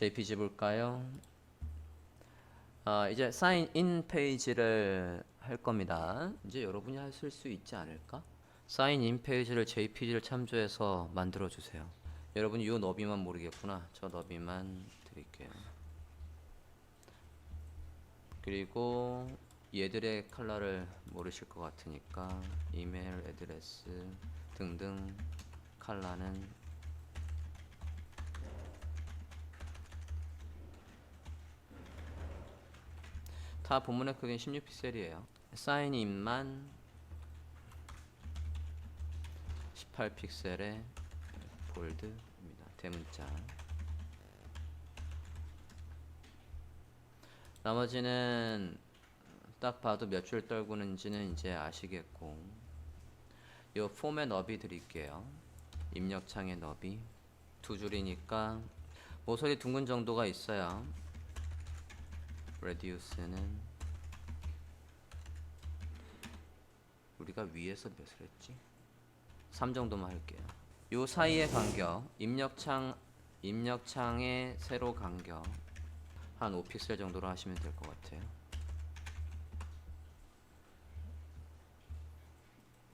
JPG 볼까요? 이제 사인 인 페이지를 할 겁니다. 이제 여러분이 하실 수 있지 않을까? 사인 인 페이지를 JPG를 참조해서 만들어 주세요. 여러분이 이 너비만 모르겠구나. 저 너비만 드릴게요. 그리고 얘들의 컬러를 모르실 것 같으니까 이메일 애드레스 등등 컬러는 다 본문의 크기는 16픽셀이에요. 사인인만 18픽셀의 볼드입니다. 대문자. 나머지는 딱 봐도 몇 줄 떨구는지는 이제 아시겠고, 요 폼의 너비 드릴게요. 입력창의 너비 두 줄이니까 모서리 둥근 정도가 있어요. 레디우스는 우리가 위에서 몇을 했지? 3 정도만 할게요. 요 사이의 간격, 입력창의 세로 간격 한 5픽셀 정도로 하시면 될 것 같아요.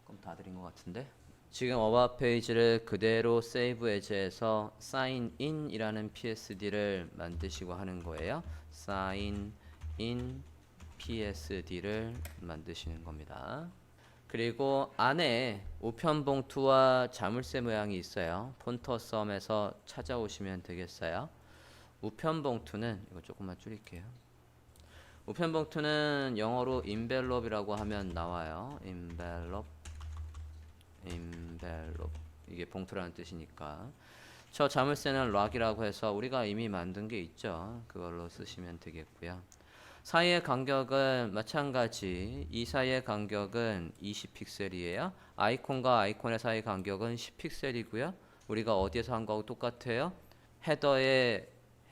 그럼 다 드린 것 같은데? 지금 어바웃 페이지를 그대로 세이브 에즈에서 sign in 이라는 PSD를 만드시고 하는 거예요. sign in PSD를 만드시는 겁니다. 그리고 안에 우편 봉투와 자물쇠 모양이 있어요. 폰터썸에서 찾아오시면 되겠어요. 우편 봉투는 이거 조금만 줄일게요. 우편 봉투는 영어로 envelope이라고 하면 나와요. envelope 이게 봉투라는 뜻이니까. 저 자물쇠는 락이라고 해서 우리가 이미 만든 게 있죠. 그걸로 쓰시면 되겠고요. 사이의 간격은 마찬가지. 이 사이의 간격은 20픽셀이에요. 아이콘과 아이콘의 사이 간격은 10픽셀이고요. 우리가 어디에서 한 거하고 똑같아요.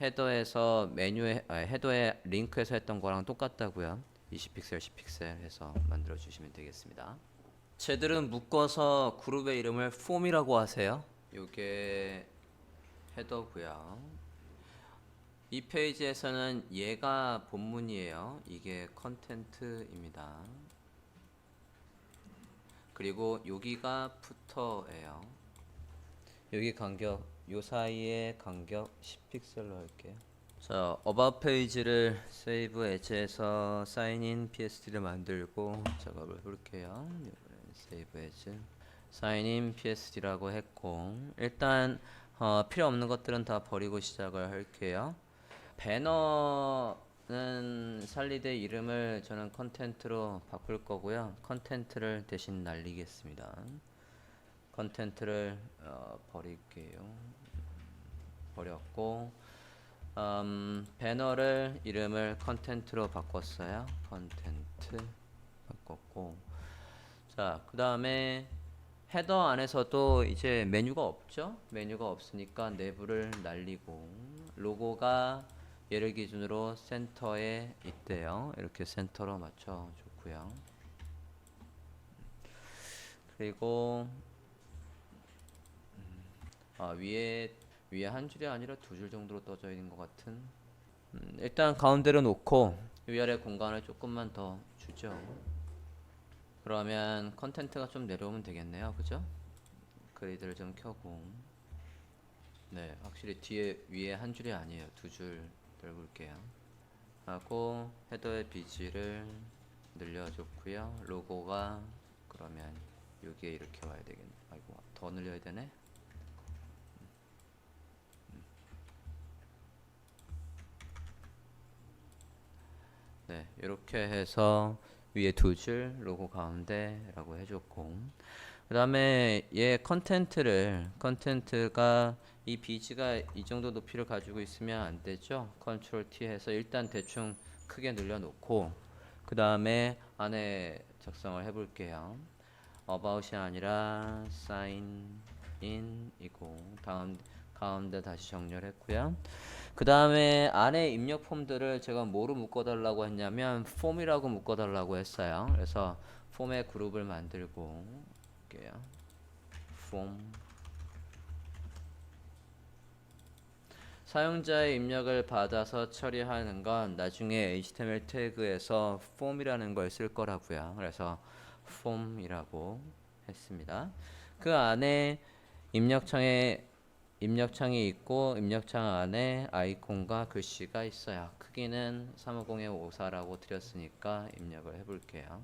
헤더에서 헤더에 링크에서 했던 거랑 똑같다고요. 20픽셀, 10픽셀 해서 만들어 주시면 되겠습니다. 쟤들은 묶어서 그룹의 이름을 폼이라고 하세요. 요게 헤더고요. 이 페이지에서는 얘가 본문이에요. 이게 컨텐트입니다. 그리고 여기가 푸터예요. 여기 간격, 요 사이의 간격 10픽셀로 할게요. 자, 어바웃 페이지를 세이브 에즈에서 사인인 PSD를 만들고 작업을 볼게요. 세이브 에즈 사인인 PSD라고 했고, 일단 필요 없는 것들은 다 버리고 시작을 할게요. 배너는 살리되 이름을 저는 컨텐트로 바꿀 거고요. 컨텐트를 대신 날리겠습니다. 컨텐트를 버릴게요. 버렸고, 배너를 이름을 컨텐트로 바꿨어요. 컨텐트 바꿨고, 자, 그 다음에 헤더 안에서도 이제 메뉴가 없죠. 메뉴가 없으니까 내부를 날리고, 로고가 얘를 기준으로 센터에 있대요. 이렇게 센터로 맞춰 줬고요. 그리고 위에 한 줄이 아니라 두 줄 정도로 떠져 있는 것 같은. 일단 가운데로 놓고 위아래 공간을 조금만 더 주죠. 그러면 컨텐트가 좀 내려오면 되겠네요. 그죠? 그리드를 좀 켜고, 네, 확실히 위에 한 줄이 아니에요. 두 줄 넓을게요. 하고 헤더의 비지를 늘려줬고요. 로고가 그러면 여기에 이렇게 와야 되겠네. 아이고, 더 늘려야 되네. 네, 이렇게 해서 위에 두 줄, 로고 가운데라고 해줬고, 그 다음에 얘 컨텐트가 이 비지가 이 정도 높이를 가지고 있으면 안 되죠. 컨트롤 T 해서 일단 대충 크게 늘려놓고, 그 다음에 안에 작성을 해볼게요. about이 아니라 sign in 이고, 가운데 다시 정렬했고요. 그 다음에 안에 입력 폼들을 제가 뭐로 묶어달라고 했냐면 폼이라고 묶어달라고 했어요. 그래서 폼의 그룹을 만들고 할게요. 폼. 사용자의 입력을 받아서 처리하는 건 나중에 HTML 태그에서 form이라는 걸 쓸 거라고요. 그래서 form이라고 했습니다. 그 안에 입력창이 있고 입력창 안에 아이콘과 글씨가 있어요. 크기는 350의 54라고 드렸으니까 입력을 해볼게요.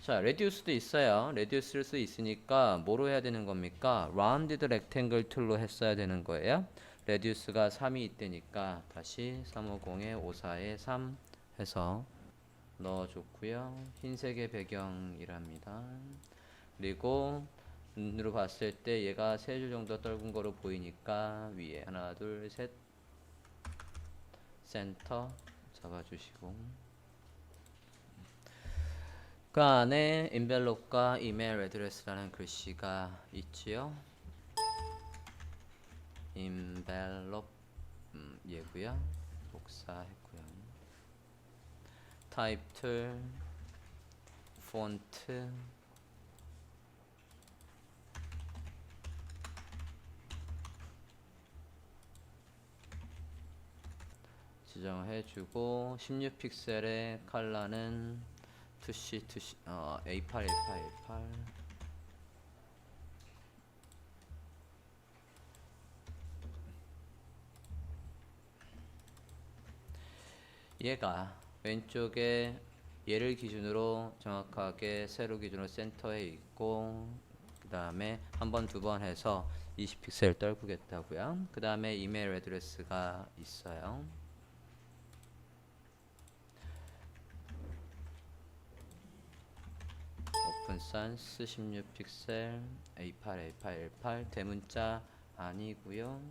자, reduce도 있어요. reduce를 수 있으니까 뭐로 해야 되는 겁니까? rounded rectangle tool로 했어야 되는 거예요. reduce가 3이 있다니까 다시 350에 54에 3 해서 넣어줬고요. 흰색의 배경이랍니다. 그리고 눈으로 봤을 때 얘가 3줄 정도 떨군 거로 보이니까 위에 하나 둘 셋 센터 잡아주시고 그 안에 envelope과 email address라는 글씨가 있지요. envelope 얘고요. 복사했고요. type tool, font 지정해주고 16픽셀의 컬러는 A8 A8 A8 얘가 왼쪽에 얘를 기준으로 정확하게 세로 기준으로 센터에 있고 그 다음에 한 번, 두 번 해서 20픽셀 떨구겠다고요. 그 다음에 이메일 애드레스가 있어요. 오픈산스 16픽셀 A8 A8 A8 대문자 아니고요.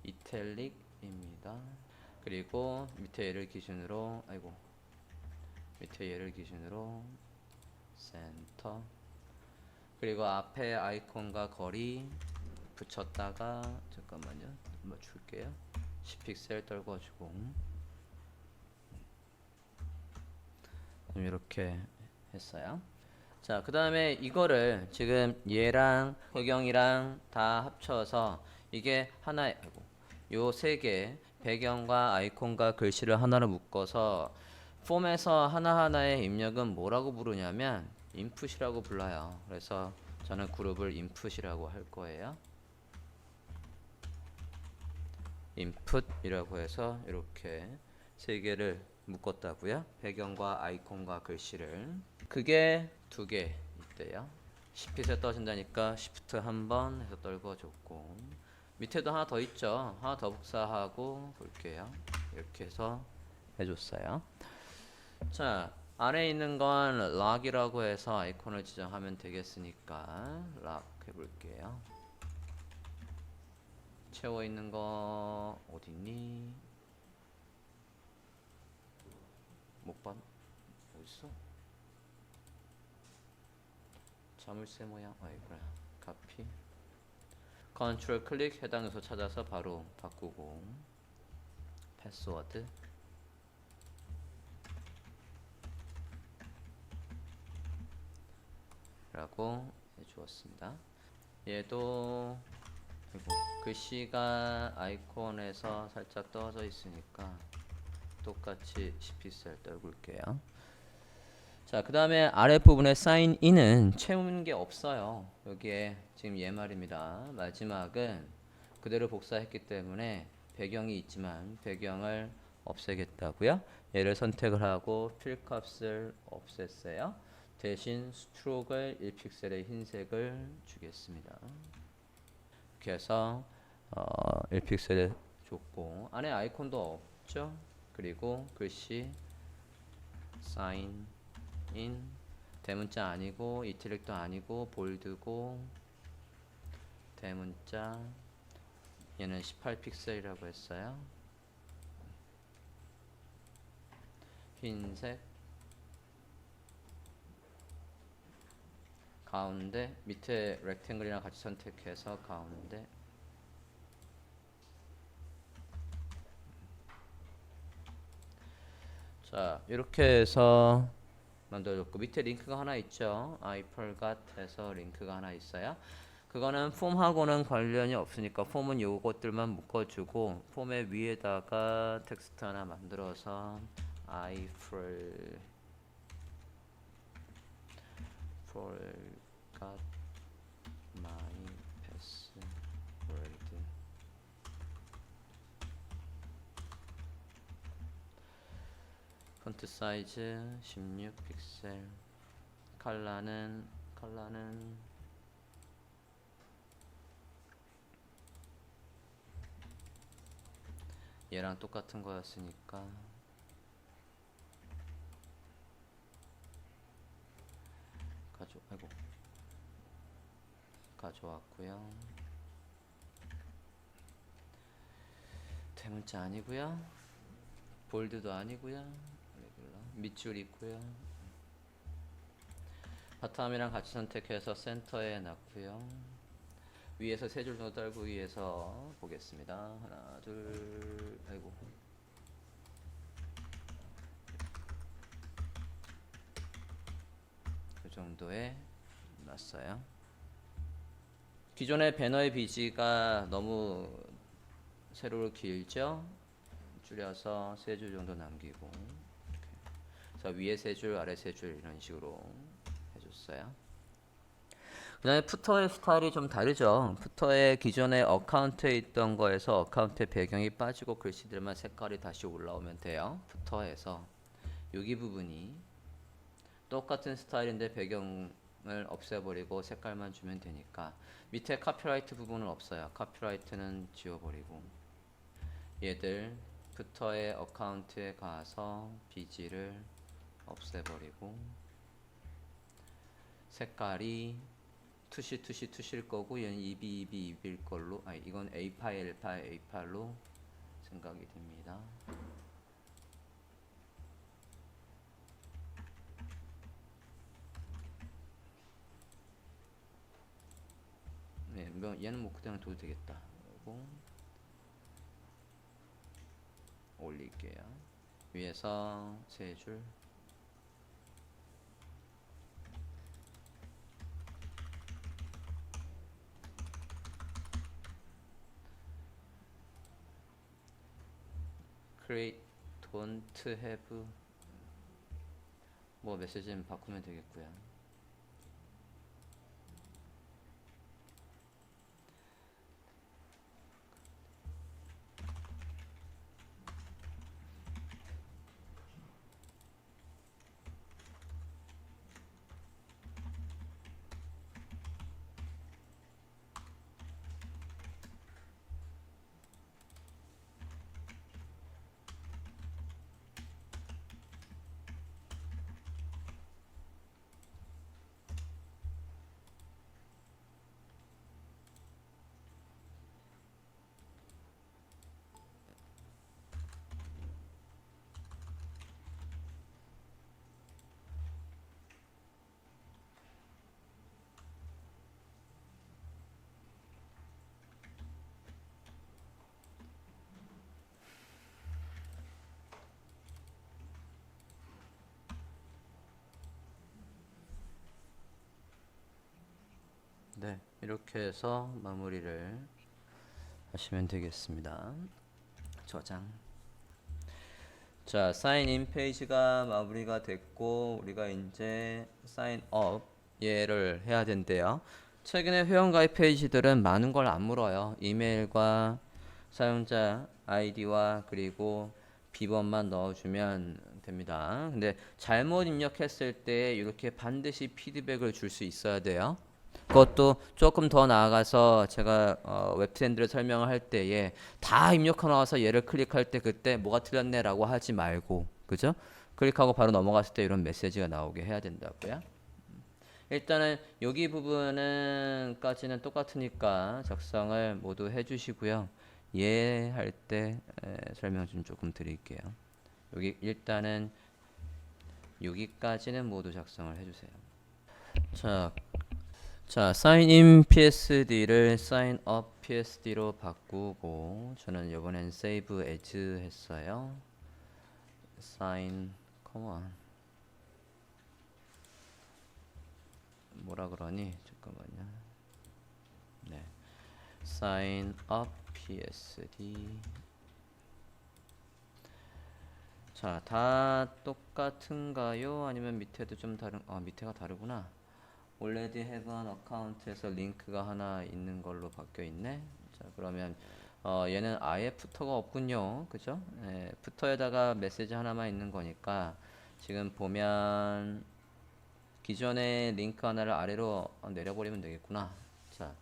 이탈릭입니다. 그리고 밑에 얘를 기준으로 센터 그리고 앞에 아이콘과 거리 붙였다가 잠깐만요. 맞출게요. 10픽셀 떨궈주고 이렇게 했어요. 자, 그 다음에 이거를 지금 얘랑 배경이랑 다 합쳐서 이게 하나의 요 세 개 배경과 아이콘과 글씨를 하나로 묶어서 폼에서 하나하나의 입력은 뭐라고 부르냐면 인풋이라고 불러요. 그래서 저는 그룹을 인풋이라고 할 거예요. 인풋이라고 해서 이렇게 세 개를 묶었다고요. 배경과 아이콘과 글씨를. 그게 두 개 있대요. 10핏에 떠진다니까 Shift 한 번 해서 떨궈줬고 밑에도 하나 더 있죠. 하나 더 복사하고 볼게요. 이렇게 해서 해줬어요. 자, 안에 있는 건 lock이라고 해서 아이콘을 지정하면 되겠으니까 lock 해볼게요. 채워 있는 거 어딨니? 못 봤? 어딨어? 자물쇠 모양. 이거야. 카피. 컨트롤 클릭 해당 요소 찾아서 바로 바꾸고 패스워드 라고 해주었습니다. 얘도 글씨가 아이콘에서 살짝 떨어져 있으니까 똑같이 10픽셀 떨굴게요. 자, 그 다음에 아랫부분에 사인 인은 채우는 게 없어요. 여기에 지금 얘 말입니다. 마지막은 그대로 복사했기 때문에 배경이 있지만 배경을 없애겠다고요. 얘를 선택을 하고 필 값을 없앴어요. 대신 스트로크를 1픽셀의 흰색을 주겠습니다. 이렇게 해서 1픽셀에 줬고 안에 아이콘도 없죠. 그리고 글씨 사인 인 대문자 아니고 이탈릭도 아니고 볼드고 대문자 얘는 18픽셀이라고 했어요. 흰색 가운데 밑에 렉탱글이랑 같이 선택해서 가운데 자 이렇게 해서 만들어줬고 밑에 링크가 하나 있죠. I forgot 해서 링크가 하나 있어요. 그거는 폼하고는 관련이 없으니까 폼은 요것들만 묶어주고 폼의 위에다가 텍스트 하나 만들어서 I forgot my password. 폰트 사이즈 16 픽셀. 컬러는 얘랑 똑같은 거였으니까 가져왔고요. 대문자 아니고요. 볼드도 아니고요. 밑줄 있고요. 바텀이랑 같이 선택해서 센터에 놨고요. 위에서 세 줄 정도 떨고 위에서 보겠습니다. 하나, 둘, 아이고. 그 정도에 놨어요. 기존의 배너의 비지가 너무 세로로 길죠? 줄여서 세 줄 정도 남기고. 그래서 위에 세 줄, 아래 세 줄 이런 식으로 해줬어요. 그 다음에 푸터의 스타일이 좀 다르죠. 푸터의 기존의 어카운트에 있던 거에서 어카운트의 배경이 빠지고 글씨들만 색깔이 다시 올라오면 돼요. 푸터에서 여기 부분이 똑같은 스타일인데 배경을 없애버리고 색깔만 주면 되니까 밑에 카피라이트 부분은 없어요. 카피라이트는 지워버리고 얘들 푸터의 어카운트에 가서 비지를 없애버리고 색깔이 투시일 거고 얘는 EB일 걸로, 아니 이건 A8L8 생각이 됩니다. 네, 얘는 뭐 그냥 둬도 되겠다. 그리고 올릴게요. 위에서 세 줄. create don't have 뭐 메시지는 바꾸면 되겠고요. 네, 이렇게 해서 마무리를 하시면 되겠습니다. 저장. 자, 사인인 페이지가 마무리가 됐고 우리가 이제 사인업 얘를 해야 된대요. 최근에 회원가입 페이지들은 많은 걸 안 물어요. 이메일과 사용자 아이디와 그리고 비번만 넣어주면 됩니다. 근데 잘못 입력했을 때 이렇게 반드시 피드백을 줄 수 있어야 돼요. 그것도 조금 더 나아가서 제가 웹트렌드를 설명을 할 때에 다 입력하고 나와서 얘를 클릭할 때 그때 뭐가 틀렸네 라고 하지 말고, 그죠? 클릭하고 바로 넘어갔을 때 이런 메시지가 나오게 해야 된다고요. 일단은 여기 부분은 까지는 똑같으니까 작성을 모두 해주시고요. 얘 할 때 설명 좀 조금 드릴게요. 여기 일단은 여기까지는 모두 작성을 해주세요. 자, 사인인 PSD를 사인업 PSD로 바꾸고 저는 이번엔 save as 했어요. sign, come on. 뭐라 그러니? 잠깐만요. sign up PSD. 자, 다 똑같은가요? 아니면 밑에도 좀 다른, 밑에가 다르구나. already have an account에서 링크가 하나 있는 걸로 바뀌어 있네. 자, 그러면 얘는 아예 푸터가 없군요. 그죠? 예, 푸터에다가 메시지 하나만 있는 거니까 지금 보면 기존의 링크 하나를 아래로 내려버리면 되겠구나. 자,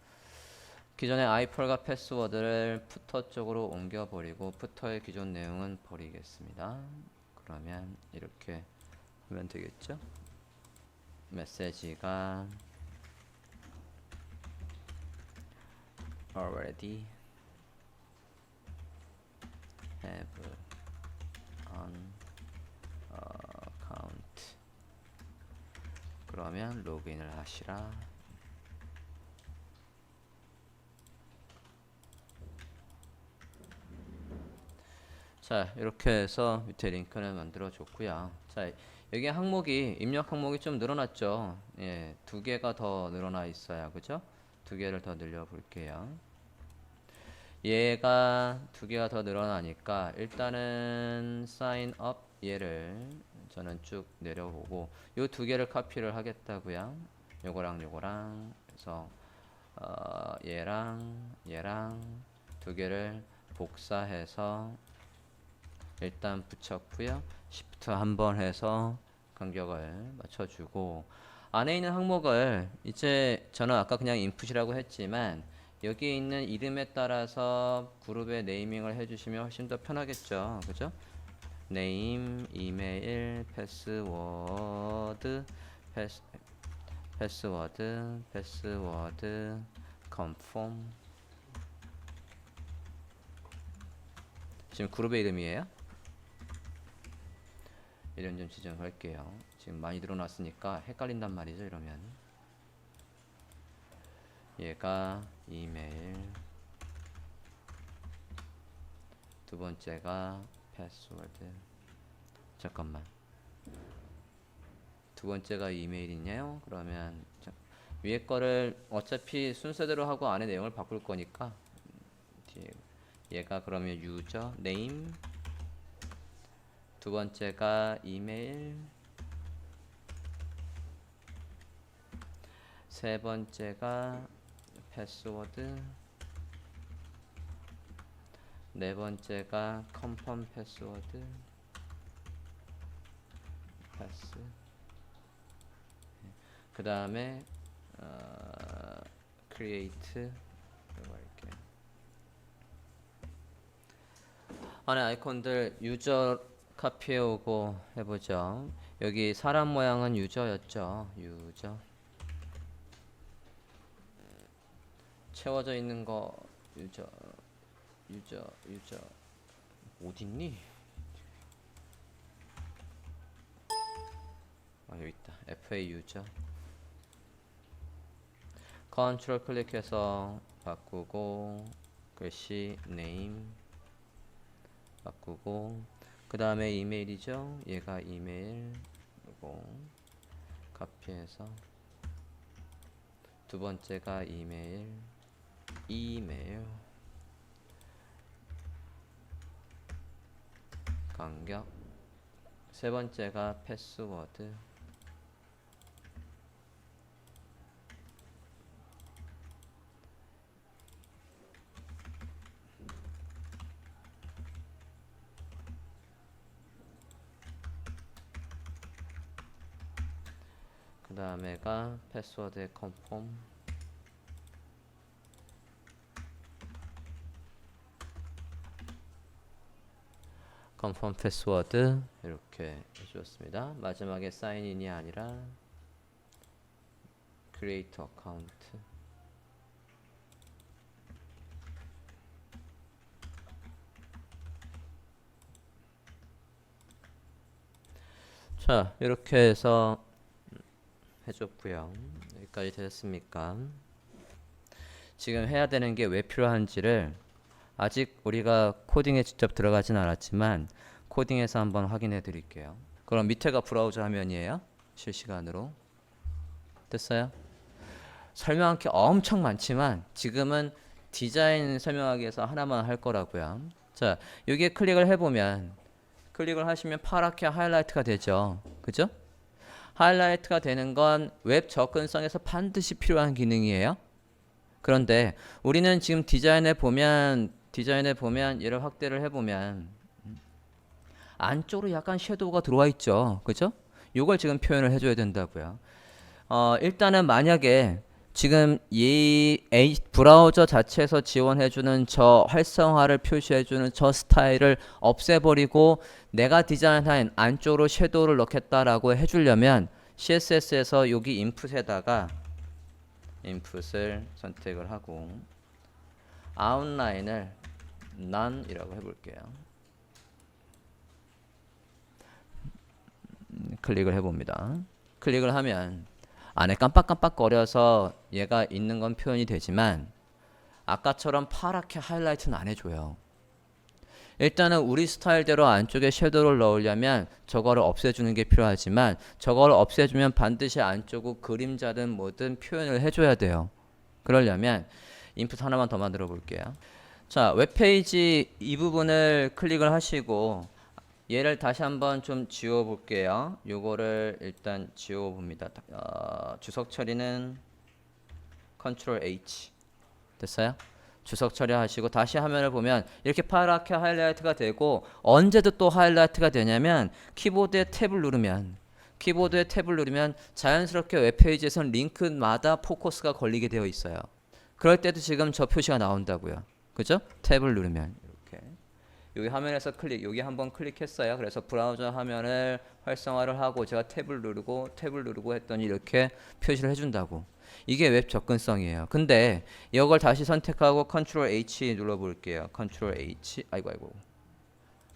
기존의 아이폴과 패스워드를 푸터 쪽으로 옮겨버리고 푸터의 기존 내용은 버리겠습니다. 그러면 이렇게 하면 되겠죠? 메시지가 already have an account. 그러면 로그인을 하시라. 자, 이렇게 해서 밑에 링크를 만들어 줬고요. 자, 여기 항목이 입력 항목이 좀 늘어났죠. 예, 2개가 더 늘어나 있어요. 그죠? 2개를 더 늘려 볼게요. 얘가 2개가 더 늘어나니까 일단은 sign up 얘를 저는 쭉 내려보고 요 2개를 카피를 하겠다고요. 요거랑 그래서 얘랑 2개를 복사해서 일단 붙였고요. Shift 한번 해서 간격을 맞춰주고 안에 있는 항목을 이제 저는 아까 그냥 인풋이라고 했지만 여기에 있는 이름에 따라서 그룹의 네이밍을 해주시면 훨씬 더 편하겠죠. 그죠? 네임, 이메일, 패스워드, 컨펌. 지금 그룹의 이름이에요. 이름 좀 지정할게요. 지금 많이 늘어났으니까 헷갈린단 말이죠. 이러면 얘가 이메일, 2번째가 패스워드. 잠깐만, 2번째가 이메일이네요. 그러면 위에 거를 어차피 순서대로 하고 안에 내용을 바꿀 거니까 뒤에 얘가 그러면 유저 네임, 2번째가 이메일, 3번째가 패스워드, 4번째가 컨펌 패스워드, 패스. 그 다음에 create 이거 할게요. 안에 아이콘들 유저 카피해오고 해보죠. 여기 사람 모양은 유저였죠. 유저 채워져 있는 거 유저 어딨니? 여기 있다. FA 유저 컨트롤 클릭해서 바꾸고 글씨 네임 바꾸고 그 다음에 이메일이죠. 얘가 이메일 그리고 카피해서 2번째가 이메일 간격 3번째가 패스워드 그 다음에가 패스워드의 컨펌 패스워드 이렇게 해주었습니다. 마지막에 사인인이 아니라 create account. 자, 이렇게 해서 해줬고요. 여기까지 되셨습니까? 지금 해야 되는 게 왜 필요한지를 아직 우리가 코딩에 직접 들어가진 않았지만 코딩에서 한번 확인해 드릴게요. 그럼 밑에가 브라우저 화면이에요. 실시간으로. 됐어요? 설명할 게 엄청 많지만 지금은 디자인 설명하기 위해서 하나만 할 거라고요. 자, 여기에 클릭을 해보면 클릭을 하시면 파랗게 하이라이트가 되죠. 그죠? 하이라이트가 되는 건 웹 접근성에서 반드시 필요한 기능이에요. 그런데 우리는 지금 디자인에 보면 얘를 확대를 해보면 안쪽으로 약간 섀도우가 들어와 있죠. 그죠? 요걸 지금 표현을 해줘야 된다고요. 일단은 만약에 지금 이 브라우저 자체에서 지원해주는 저 활성화를 표시해주는 저 스타일을 없애버리고 내가 디자인한 안쪽으로 섀도우를 넣겠다라고 해주려면 CSS에서 여기 인풋에다가 인풋을 선택을 하고 아웃라인을 none이라고 해볼게요. 클릭을 해봅니다. 클릭을 하면 안에 깜빡깜빡거려서 얘가 있는 건 표현이 되지만 아까처럼 파랗게 하이라이트는 안 해줘요. 일단은 우리 스타일대로 안쪽에 섀도우를 넣으려면 저거를 없애주는 게 필요하지만 저거를 없애주면 반드시 안쪽으로 그림자든 뭐든 표현을 해줘야 돼요. 그러려면 인풋 하나만 더 만들어 볼게요. 자, 웹페이지 이 부분을 클릭을 하시고 얘를 다시 한번 좀 지워 볼게요. 요거를 일단 지워 봅니다. 주석 처리는 컨트롤 H 됐어요? 주석 처리하시고 다시 화면을 보면 이렇게 파랗게 하이라이트가 되고 언제도 또 하이라이트가 되냐면 키보드에 탭을 누르면 자연스럽게 웹페이지에선 링크마다 포커스가 걸리게 되어 있어요. 그럴 때도 지금 저 표시가 나온다고요. 그죠? 탭을 누르면 이렇게 여기 화면에서 여기 한번 클릭했어요. 그래서 브라우저 화면을 활성화를 하고 제가 탭을 누르고 했더니 이렇게 표시를 해준다고. 이게 웹 접근성이에요. 근데 이걸 다시 선택하고 컨트롤 H 눌러볼게요. 컨트롤 H 아이고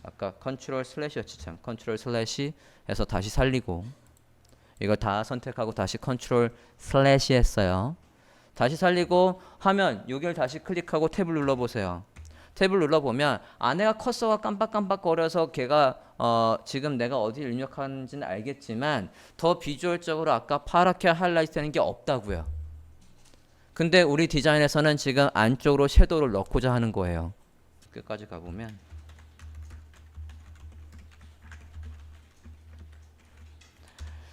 아까 컨트롤 슬래시였지 참. 컨트롤 슬래시 해서 다시 살리고 이걸 다 선택하고 다시 컨트롤 슬래시 했어요. 다시 살리고 하면 여기를 다시 클릭하고 탭을 눌러보세요. 탭을 눌러보면 안에가 커서가 깜빡깜빡거려서 걔가 지금 내가 어디를 입력하는지는 알겠지만 더 비주얼적으로 아까 파랗게 하이라이트 되는 게 없다고요. 근데 우리 디자인에서는 지금 안쪽으로 섀도우를 넣고자 하는 거예요. 끝까지 가보면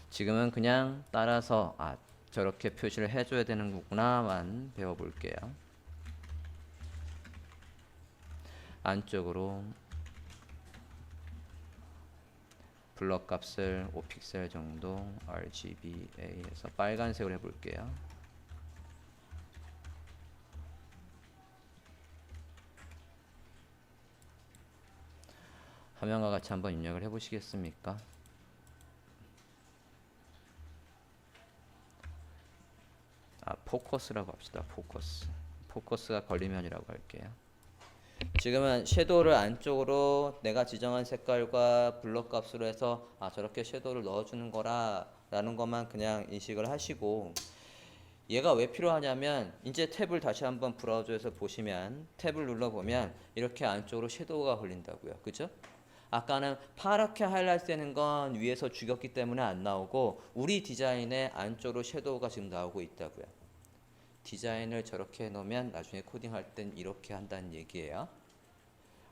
지금은 그냥 따라서 저렇게 표시를 해줘야 되는 거구나만 배워볼게요. 안쪽으로 블럭 값을 5픽셀 정도 RGBA에서 빨간색으로 해볼게요. 화면과 같이 한번 입력을 해보시겠습니까? 포커스라고 합시다. 포커스가 걸리면이라고 할게요. 지금은 섀도우를 안쪽으로 내가 지정한 색깔과 블럭 값으로 해서 저렇게 섀도우를 넣어주는 거라 라는 것만 그냥 인식을 하시고 얘가 왜 필요하냐면 이제 탭을 다시 한번 브라우저에서 보시면 탭을 눌러보면 이렇게 안쪽으로 섀도우가 걸린다고요. 그죠? 아까는 파랗게 하이라이트 되는 건 위에서 죽였기 때문에 안 나오고 우리 디자인에 안쪽으로 섀도우가 지금 나오고 있다고요. 디자인을 저렇게 해놓으면 나중에 코딩할 땐 이렇게 한다는 얘기예요.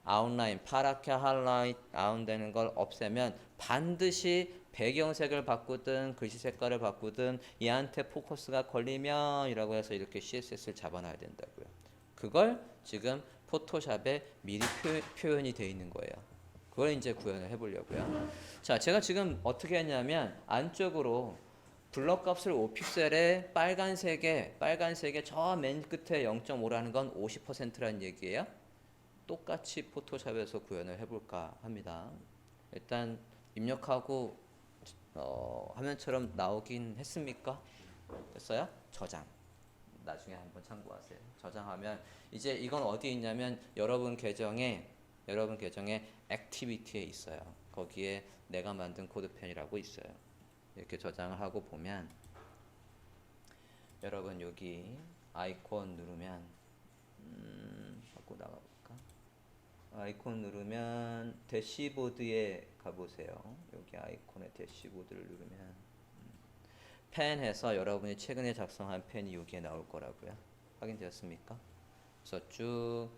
아웃라인 파랗게 하이라이트 아웃되는 걸 없애면 반드시 배경색을 바꾸든 글씨 색깔을 바꾸든 얘한테 포커스가 걸리면 이라고 해서 이렇게 CSS를 잡아놔야 된다고요. 그걸 지금 포토샵에 미리 표현이 되어 있는 거예요. 그걸 이제 구현을 해보려고요. 자, 제가 지금 어떻게 했냐면 안쪽으로 블럭 값을 5픽셀에 빨간색에 저 맨 끝에 0.5라는 건 50%라는 얘기예요. 똑같이 포토샵에서 구현을 해볼까 합니다. 일단 입력하고 화면처럼 나오긴 했습니까? 됐어요? 저장. 나중에 한번 참고하세요. 저장하면 이제 이건 어디에 있냐면 여러분 계정에 액티비티에 있어요. 거기에 내가 만든 코드펜이라고 있어요. 이렇게 저장을 하고 보면 여러분 여기 아이콘 누르면 바꿔 나가볼까? 아이콘 누르면 대시보드에 가보세요. 여기 아이콘의 대시보드를 누르면 펜 해서 여러분이 최근에 작성한 펜이 여기에 나올 거라고요. 확인되었습니까? 그래서 쭉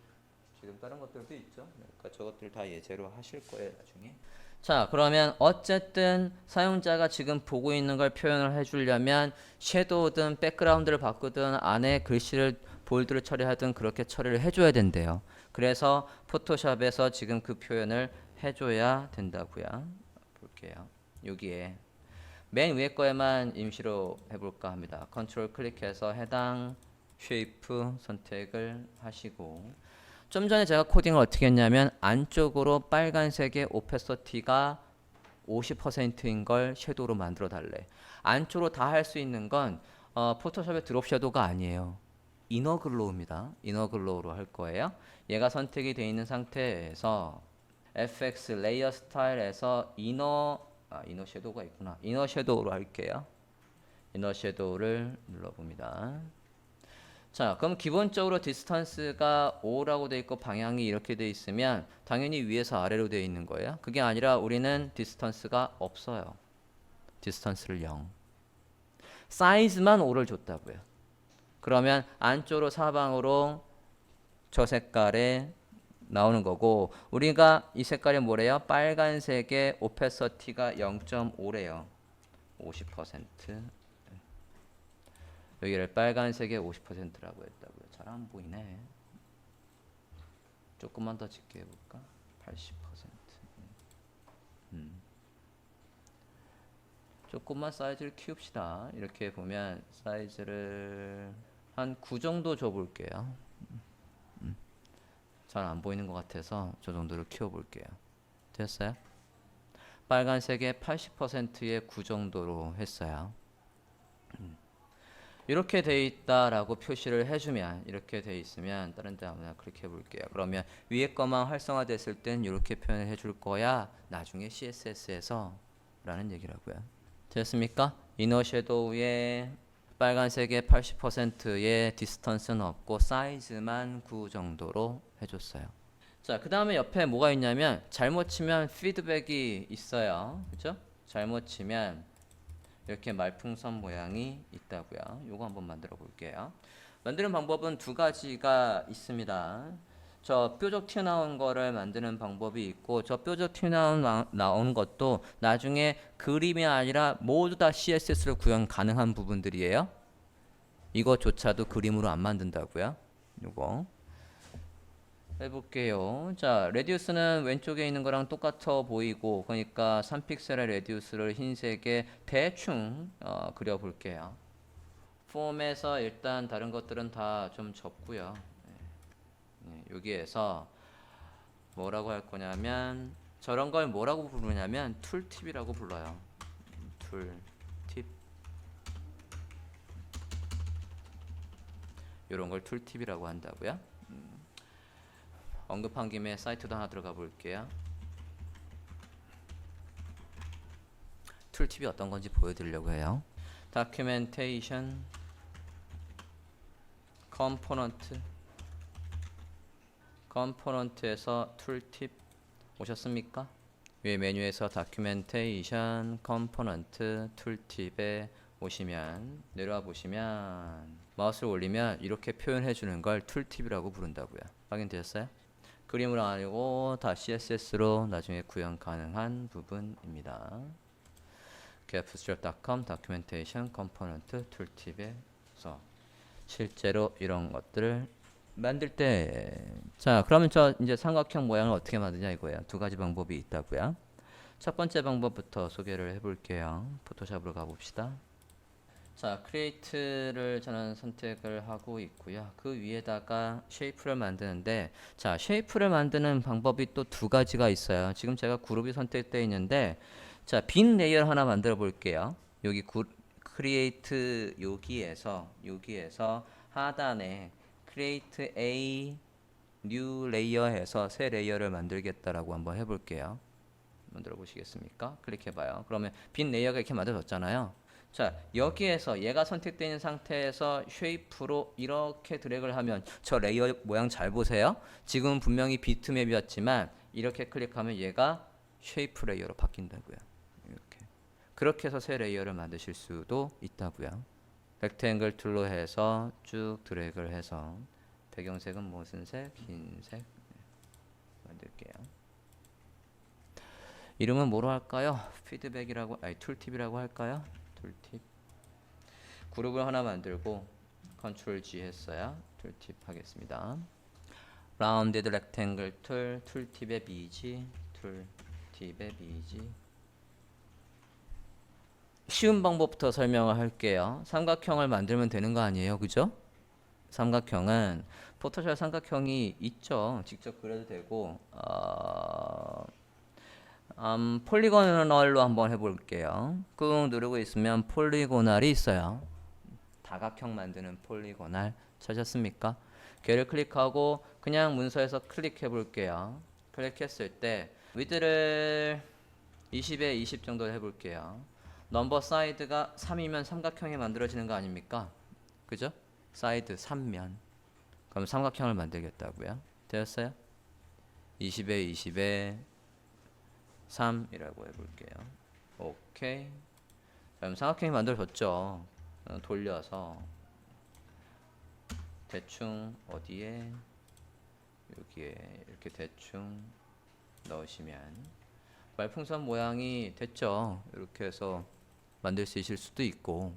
지금 다른 것들도 있죠. 그러니까 저것들 다 예제로 하실 거예요 나중에. 자, 그러면 어쨌든 사용자가 지금 보고 있는 걸 표현을 해주려면 섀도우든 백그라운드를 바꾸든 안에 글씨를 볼드를 처리하든 그렇게 처리를 해줘야 된대요. 그래서 포토샵에서 지금 그 표현을 해줘야 된다고요. 볼게요. 여기에 맨 위에 거에만 임시로 해볼까 합니다. 컨트롤 클릭해서 해당 쉐이프 선택을 하시고, 좀 전에 제가 코딩을 어떻게 했냐면 안쪽으로 빨간색의 오페서티가 50%인 걸 섀도우로 만들어 달래. 안쪽으로 다 할 수 있는 건 포토샵의 드롭 섀도우가 아니에요. 이너 글로우입니다. 이너 글로우로 할 거예요. 얘가 선택이 되어 있는 상태에서 FX 레이어 스타일에서 이너 섀도우가 있구나. 이너 섀도우로 할게요. 이너 섀도우를 눌러봅니다. 자, 그럼 기본적으로 디스턴스가 5라고 돼 있고 방향이 이렇게 돼 있으면 당연히 위에서 아래로 돼 있는 거예요. 그게 아니라 우리는 디스턴스가 없어요. 디스턴스를 0. 사이즈만 5를 줬다고요. 그러면 안쪽으로 사방으로 저 색깔에 나오는 거고, 우리가 이 색깔이 뭐래요? 빨간색의 오페서티가 0.5래요. 50%. 여기를 빨간색의 50%라고 했다고요. 잘 안 보이네. 조금만 더 짙게 해볼까? 80%. 조금만 사이즈를 키웁시다. 이렇게 보면 사이즈를 한 9 정도 줘볼게요. 잘 안 보이는 것 같아서 저 정도로 키워볼게요. 됐어요? 빨간색의 80%의 9 정도로 했어요. 이렇게 돼 있다라고 표시를 해주면, 이렇게 돼 있으면 다른 데 아무나 클릭해 볼게요. 그러면 위에 것만 활성화됐을 땐 이렇게 표현을 해줄 거야. 나중에 CSS에서 라는 얘기라고요. 됐습니까? 이너 섀도우에 빨간색의 80%의 디스턴스는 없고 사이즈만 9 정도로 해줬어요. 자, 그 다음에 옆에 뭐가 있냐면 잘못 치면 피드백이 있어요. 그죠? 잘못 치면 이렇게 말풍선 모양이 있다고요. 요거 한번 만들어 볼게요. 만드는 방법은 두 가지가 있습니다. 저 뾰족 튀어나온 거를 만드는 방법이 있고, 저 뾰족 튀어나온 것도 나중에 그림이 아니라 모두 다 CSS로 구현 가능한 부분들이에요. 이것조차도 그림으로 안 만든다고요. 요거 해볼게요. 자, 레디우스는 왼쪽에 있는 거랑 똑같아 보이고, 그러니까 3픽셀의 레디우스를 흰색에 대충 그려볼게요. 폼에서 일단 다른 것들은 다 좀 접고요. 여기에서 뭐라고 할 거냐면, 저런 걸 뭐라고 부르냐면 툴팁이라고 불러요. 툴팁. 이런 걸 툴팁이라고 한다고요. 언급한 김에 사이트도 하나 들어가 볼게요. 툴팁이 어떤 건지 보여드리려고 해요. 다큐멘테이션, 컴포넌트에서 툴팁 오셨습니까? 위에 메뉴에서 다큐멘테이션, 컴포넌트, 툴팁에 오시면, 내려와 보시면 마우스를 올리면 이렇게 표현해 주는 걸 툴팁이라고 부른다고요. 확인되셨어요? 그림으로 아니고 다 CSS로 나중에 구현 가능한 부분입니다. gapstrap.com 다큐멘테이션 컴포넌트 툴팁에서 실제로 이런 것들을 만들 때, 자, 그러면 저 이제 삼각형 모양을 어떻게 만드냐 이거예요. 두 가지 방법이 있다고요. 첫 번째 방법부터 소개를 해볼게요. 포토샵으로 가봅시다. 자, 크리에이트를 저는 선택을 하고 있고요. 그 위에다가 쉐이프를 만드는데, 자, 쉐이프를 만드는 방법이 또 두 가지가 있어요. 지금 제가 그룹이 선택되어 있는데, 자, 빈 레이어 하나 만들어 볼게요. 여기 크리에이트 여기에서 하단에 크리에이트 A 뉴 레이어 해서 새 레이어를 만들겠다라고 한번 해볼게요. 만들어 보시겠습니까? 클릭해봐요. 그러면 빈 레이어가 이렇게 만들어졌잖아요. 자, 여기에서 얘가 선택되어 있는 상태에서 쉐이프로 이렇게 드래그를 하면 저 레이어 모양 잘 보세요. 지금은 분명히 비트맵이었지만 이렇게 클릭하면 얘가 쉐이프 레이어로 바뀐다고요. 이렇게. 그렇게 해서 새 레이어를 만드실 수도 있다고요. 렉탱글 툴로 해서 쭉 드래그를 해서 배경색은 무슨 색? 흰색 만들게요. 이름은 뭐로 할까요? 피드백이라고, 아니 툴팁이라고 할까요? 툴팁. 그룹을 하나 만들고 컨트롤 G 했어요. 툴팁 하겠습니다. 라운디드 렉탱글 툴, 툴팁의 BG, 툴팁의 BG. 쉬운 방법부터 설명을 할게요. 삼각형을 만들면 되는 거 아니에요, 그죠? 삼각형은 포토샵 삼각형이 있죠. 직접 그려도 되고, 폴리고널로 한번 해볼게요. 꾹 누르고 있으면 폴리고널이 있어요. 다각형 만드는 폴리고널 찾았습니까? 걔를 클릭하고 그냥 문서에서 클릭해 볼게요. 클릭했을 때 위드를 20에 20 정도 해볼게요. 넘버 사이드가 3이면 삼각형이 만들어지는 거 아닙니까? 그죠? 사이드 3면 그럼 삼각형을 만들겠다고요. 되었어요? 20에 20에 3이라고 해볼게요. 오케이. 그럼 삼각형이 만들어졌죠. 돌려서 대충 어디에 여기에 이렇게 대충 넣으시면 말풍선 모양이 됐죠. 이렇게 해서 만들 수 있을 수도 있고,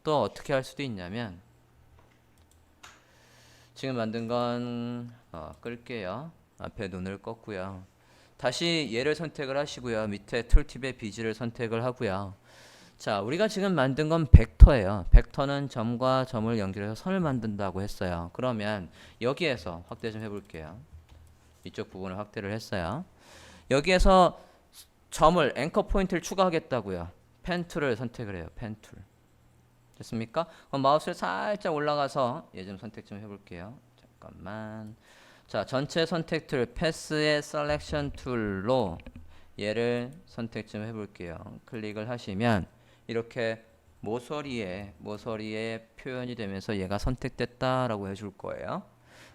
또 어떻게 할 수도 있냐면 지금 만든 건 끌게요. 앞에 눈을 껐고요. 다시 얘를 선택을 하시고요. 밑에 툴팁의 비지를 선택을 하고요. 자, 우리가 지금 만든 건 벡터예요. 벡터는 점과 점을 연결해서 선을 만든다고 했어요. 그러면 여기에서 확대 좀 해볼게요. 이쪽 부분을 확대를 했어요. 여기에서 점을 앵커 포인트를 추가하겠다고요. 펜 툴을 선택을 해요. 펜 툴. 됐습니까? 그럼 마우스를 살짝 올라가서 얘 좀 선택 좀 해볼게요. 잠깐만. 자, 전체 선택 툴 패스의 셀렉션 툴로 얘를 선택 좀 해볼게요. 클릭을 하시면 이렇게 모서리에 표현이 되면서 얘가 선택됐다라고 해줄 거예요.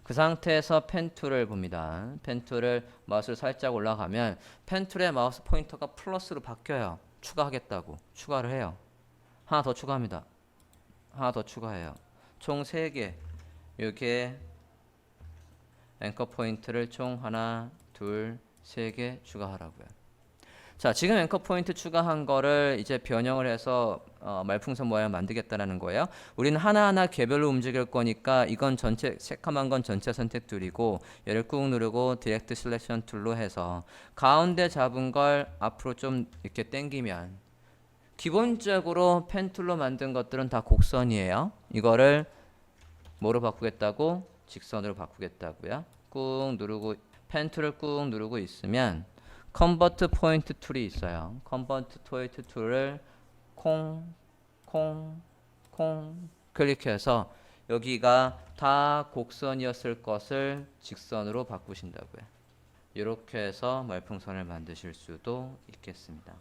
그 상태에서 펜 툴을 봅니다. 펜 툴을 마우스를 살짝 올라가면 펜 툴의 마우스 포인터가 플러스로 바뀌어요. 추가하겠다고 추가를 해요. 하나 더 추가합니다. 하나 더 추가해요. 총 3개. 이렇게 앵커 포인트를 총 하나, 둘, 3개 추가하라고요. 자, 지금 앵커 포인트 추가한 거를 이제 변형을 해서 말풍선 모양을 만들겠다라는 거예요. 우리는 하나하나 개별로 움직일 거니까 이건 전체 새카만 건 전체 선택 툴이고 얘를 꾹 누르고 디렉트 셀렉션 툴로 해서 가운데 잡은 걸 앞으로 좀 이렇게 당기면 기본적으로 펜 툴로 만든 것들은 다 곡선이에요. 이거를 뭐로 바꾸겠다고? 직선으로 바꾸겠다고요. 꾹 누르고 펜 툴을 꾹 누르고 있으면 컨버트 포인트 툴이 있어요. 컨버트 포인트 툴을 콩 클릭해서 여기가 다 곡선이었을 것을 직선으로 바꾸신다고요. 이렇게 해서 말풍선을 만드실 수도 있겠습니다.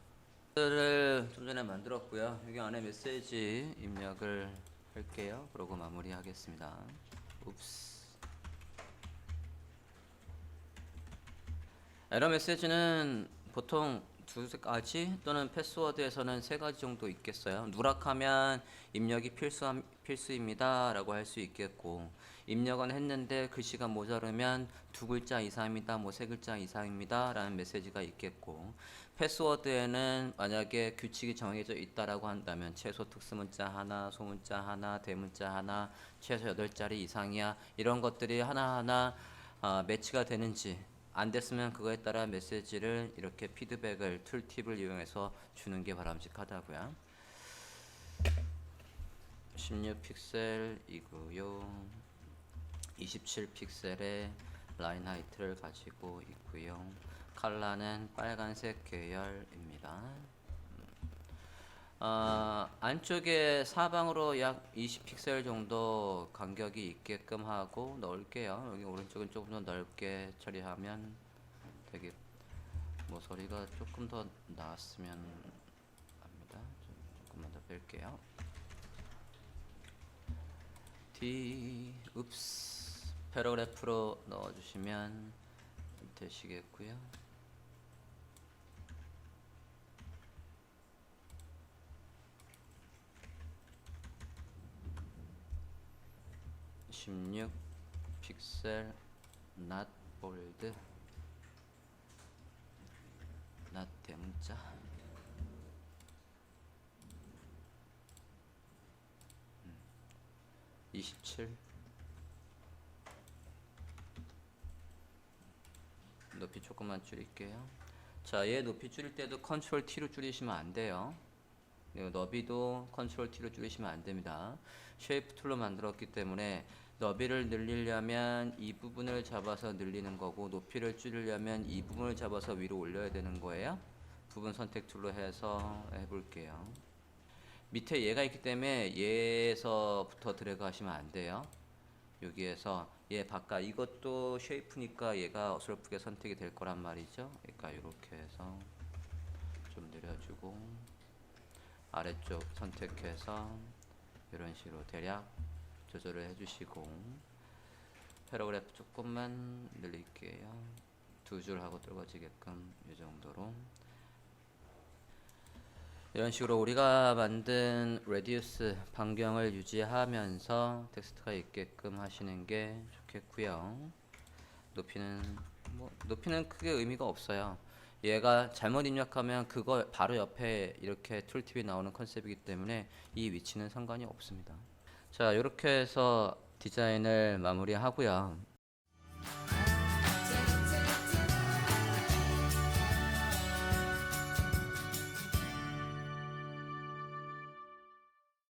좀 전에 만들었고요. 여기 안에 메시지 입력을 할게요. 그러고 마무리하겠습니다. 옵스. 에러 메시지는 보통 2가지 또는 패스워드에서는 3가지 정도 있겠어요. 누락하면 입력이 필수입니다 라고 할 수 있겠고, 입력은 했는데 글씨가 모자르면 2글자 이상입니다, 3글자 이상입니다 라는 메시지가 있겠고, 패스워드에는 만약에 규칙이 정해져 있다라고 한다면 최소 특수문자 하나, 소문자 하나, 대문자 하나, 최소 8자리 이상이야, 이런 것들이 하나하나 매치가 되는지, 안 됐으면 그거에 따라 메시지를 이렇게 피드백을 툴팁을 이용해서 주는 게 바람직하다고요. 16픽셀이고요. 27픽셀의 라인 하이트를 가지고 있고요. 컬러는 빨간색 계열입니다. 안쪽에 사방으로 약 20픽셀 정도 간격이 있게끔 하고 넣을게요. 여기 오른쪽은 조금 더 넓게 처리하면 되게 모서리가 조금 더 나았으면 합니다. 조금만 더 뺄게요. 패러그래프로 넣어주시면 되시겠고요. 16 픽셀 not bold not 대문자 27 높이 조금만 줄일게요. 자, 얘 높이 줄일 때도 컨트롤 T로 줄이시면 안 돼요. 너비도 컨트롤 T로 줄이시면 안 됩니다. 쉐이프 툴로 만들었기 때문에 너비를 늘리려면 이 부분을 잡아서 늘리는 거고, 높이를 줄이려면 이 부분을 잡아서 위로 올려야 되는 거예요. 부분 선택 툴로 해서 해볼게요. 밑에 얘가 있기 때문에 얘에서부터 드래그 하시면 안 돼요. 여기에서 얘 바깥, 이것도 쉐이프니까 얘가 어설프게 선택이 될 거란 말이죠. 그러니까 이렇게 해서 좀 늘려주고, 아래쪽 선택해서 이런 식으로 대략 조절을 해주시고, 패러그래프 조금만 늘릴게요. 두 줄 하고 떨어지게끔 이 정도로. 이런 식으로 우리가 만든 레디우스 반경을 유지하면서 텍스트가 있게끔 하시는 게 좋겠고요. 높이는 크게 의미가 없어요. 얘가 잘못 입력하면 그거 바로 옆에 이렇게 툴팁이 나오는 컨셉이기 때문에 이 위치는 상관이 없습니다. 자, 이렇게 해서 디자인을 마무리하고요.